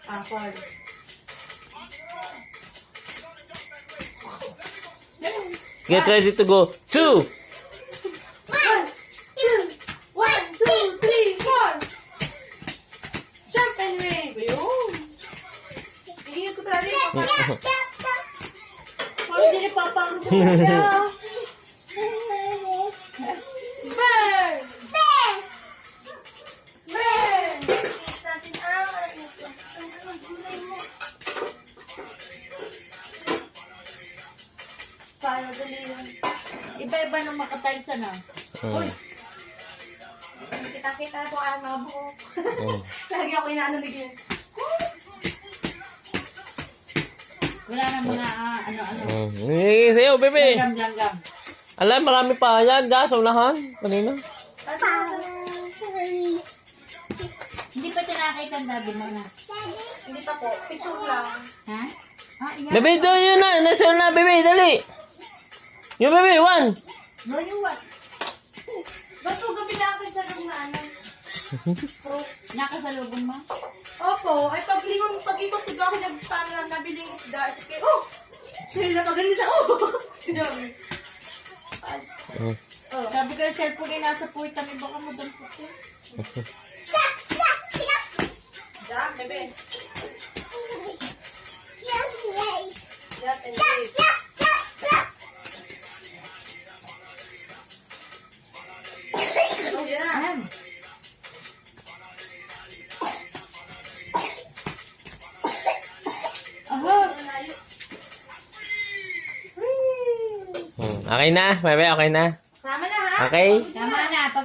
Apple. Get ready to go. 2! 1, 2, 3, 4. Jump and wave. Ayun. Hindi ko talaga. Parang hindi papangko na. Burn! Burn! Natin ang gulay mo. Paano dali yun? Iba-iba ng makataysa na. Mm. Kita-kita na po ang mga buhok. Mm. Lagi ako inaano bigyan. Wala nang mga ano-ano. Hindi sa'yo, bebe. Langgam-langgam. Alam, marami pa yan. Gas, unahan. Kanina. Hindi pa tinakita ang daddy mo na. Hindi pa po. Picture lang. Ha? Ah, iya. Bebe, doon yun na. Nasa na, bebe. Dali. Yung bebe, 1. No, you what? Ba't po gabi na ako dyan ng ano? Nakasalubong mo? Opo. Ay pag-ikot ko ako nabiling isda. Sige, oh! Siya na pag siya, oh! Oh. Sabi ko yung cellphone ay nasa puwitan. Baka mo doon po. Jump, bebe. Jump and wave. Oh, yeah. Ayan. Aha. Okay na, bebe, okay na. Tama na, ha? Okay? Tama na. Pag